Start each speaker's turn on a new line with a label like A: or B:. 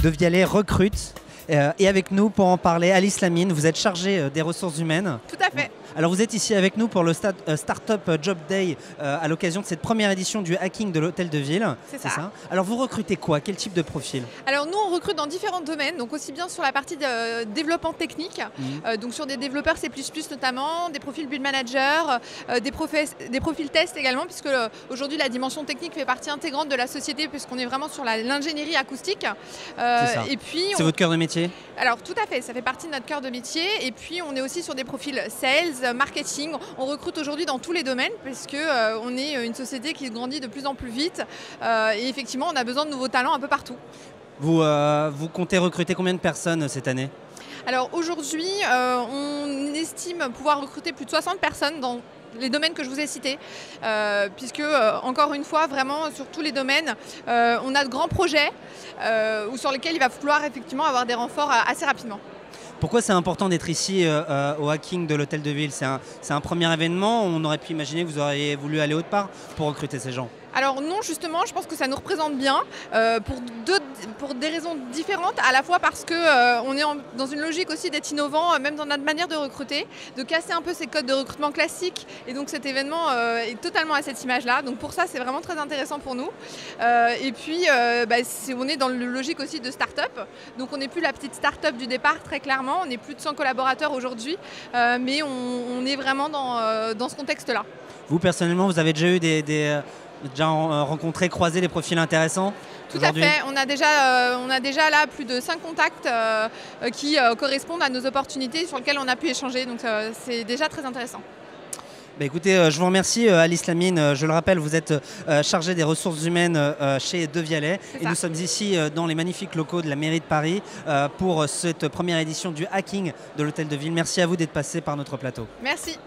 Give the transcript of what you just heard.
A: de Vialet recrute. Et avec nous pour en parler, Alice Lamine, vous êtes chargée des ressources humaines.
B: Tout à fait.
A: Alors vous êtes ici avec nous pour le Startup Job Day à l'occasion de cette première édition du hacking de l'Hôtel de Ville.
B: C'est ça.
A: Alors vous recrutez quoi? Quel type de profil?
B: Alors nous on recrute dans différents domaines, donc aussi bien sur la partie de développement technique, donc sur des développeurs C++ notamment, des profils build manager, des profils test également, puisque aujourd'hui la dimension technique fait partie intégrante de la société puisqu'on est vraiment sur l'ingénierie acoustique.
A: Et puis c'est votre cœur de métier?
B: Alors tout à fait, ça fait partie de notre cœur de métier et puis on est aussi sur des profils sales, marketing. On recrute aujourd'hui dans tous les domaines parce que on est une société qui grandit de plus en plus vite et effectivement on a besoin de nouveaux talents un peu partout.
A: Vous comptez recruter combien de personnes cette année?
B: Alors aujourd'hui on estime pouvoir recruter plus de 60 personnes dans les domaines que je vous ai cités, puisque encore une fois, vraiment sur tous les domaines, on a de grands projets sur lesquels il va falloir effectivement avoir des renforts assez rapidement.
A: Pourquoi c'est important d'être ici au hacking de l'Hôtel de Ville? C'est un premier événement, on aurait pu imaginer que vous auriez voulu aller autre part pour recruter ces gens.
B: Alors non, justement, je pense que ça nous représente bien pour des raisons différentes, à la fois parce qu'on est dans une logique aussi d'être innovant, même dans notre manière de recruter, de casser un peu ces codes de recrutement classiques, et donc cet événement est totalement à cette image-là, donc pour ça c'est vraiment très intéressant pour nous. Et puis on est dans une logique aussi de start-up, donc on n'est plus la petite start-up du départ très clairement, on est plus de 100 collaborateurs aujourd'hui, mais on est vraiment dans ce contexte-là.
A: Vous personnellement, vous avez déjà eu déjà rencontré, croisé des profils intéressants?
B: Tout à fait, on a déjà là plus de 5 contacts qui correspondent à nos opportunités sur lesquelles on a pu échanger, donc c'est déjà très intéressant.
A: Bah écoutez, je vous remercie Alice Lamine, je le rappelle, vous êtes chargée des ressources humaines chez De Vialet et nous sommes ici dans les magnifiques locaux de la mairie de Paris pour cette première édition du hacking de l'Hôtel de Ville. Merci à vous d'être passé par notre plateau.
B: Merci.